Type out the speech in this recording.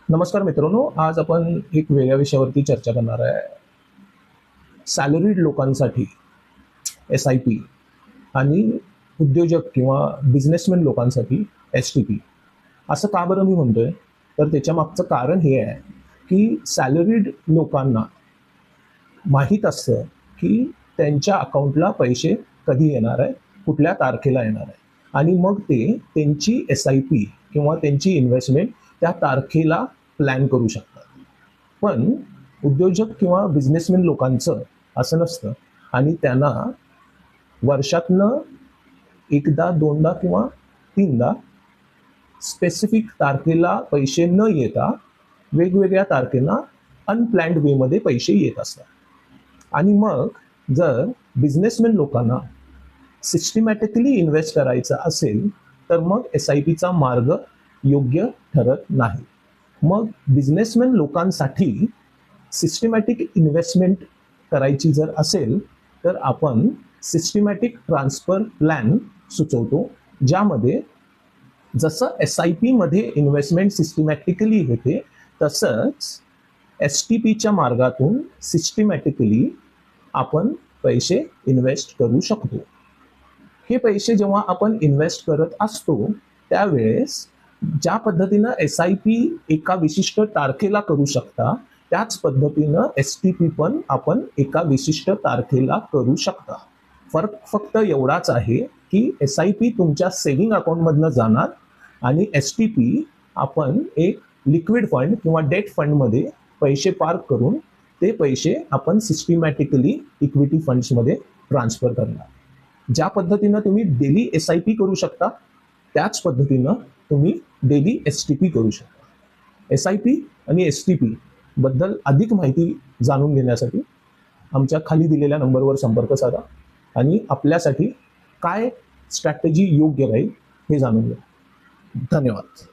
नमस्कार मित्रांनो, आज आपण एक वेगळ्या विषयावरती चर्चा करणार आहे. सॅलरीड लोकांसाठी SIP आणि उद्योजक किंवा बिझनेसमॅन लोकांसाठी STP. असं का बरं मी म्हणतोय? तर त्याच्या मागचं कारण हे आहे की सॅलरीड लोकांना माहीत असतं की त्यांच्या अकाउंटला पैसे कधी येणार आहे, कुठल्या तारखेला येणार आहे, आणि मग ते त्यांची SIP किंवा त्यांची इन्व्हेस्टमेंट त्या तारखेला प्लॅन करू शकतात. पण उद्योजक किंवा बिझनेसमॅन लोकांचं असं नसतं, आणि त्यांना वर्षातनं एकदा, दोनदा किंवा तीनदा स्पेसिफिक तारखेला पैसे न येता वेगवेगळ्या तारखेला अनप्लॅन्ड वेमध्ये पैसे येत असतात. आणि मग जर बिझनेसमॅन लोकांना सिस्टमॅटिकली इन्व्हेस्ट करायचं असेल तर मग SIPचा मार्ग योग्य ठरत नाही. मग बिझनेसमॅन लोकांसाठी सिस्टमॅटिक इन्व्हेस्टमेंट करायची जर असेल तर आपण सिस्टमॅटिक ट्रान्सफर प्लॅन सुचवतो, ज्यामध्ये जसं SIP मध्ये इन्व्हेस्टमेंट सिस्टमॅटिकली होते तसंच STPच्या मार्गातून सिस्टमॅटिकली आपण पैसे इन्व्हेस्ट करू शकतो. हे पैसे जेव्हा आपण इन्व्हेस्ट करत असतो त्यावेळेस ज्या पद्धतीनं SIP एका विशिष्ट तारखेला करू शकता, त्याच पद्धतीनं STP पण आपण एका विशिष्ट तारखेला करू शकता. फरक फक्त एवढाच आहे की SIP तुमच्या सेव्हिंग अकाउंटमधनं जाणार आणि STP आपण एक लिक्विड फंड किंवा डेट फंडमध्ये पैसे पार्क करून ते पैसे आपण सिस्टमॅटिकली इक्विटी फंड्समध्ये ट्रान्सफर करणार. ज्या पद्धतीनं तुम्ही डेली SIP करू शकता त्याच पद्धतीनं तुम्ही डेली STP करू शकता. SIP आणि STP बद्दल अधिक माहिती जाणून घेण्यासाठी आमच्या खाली दिलेल्या नंबरवर संपर्क साधा आणि आपल्यासाठी काय स्ट्रॅटेजी योग्य राहील हे जाणून घ्या. धन्यवाद.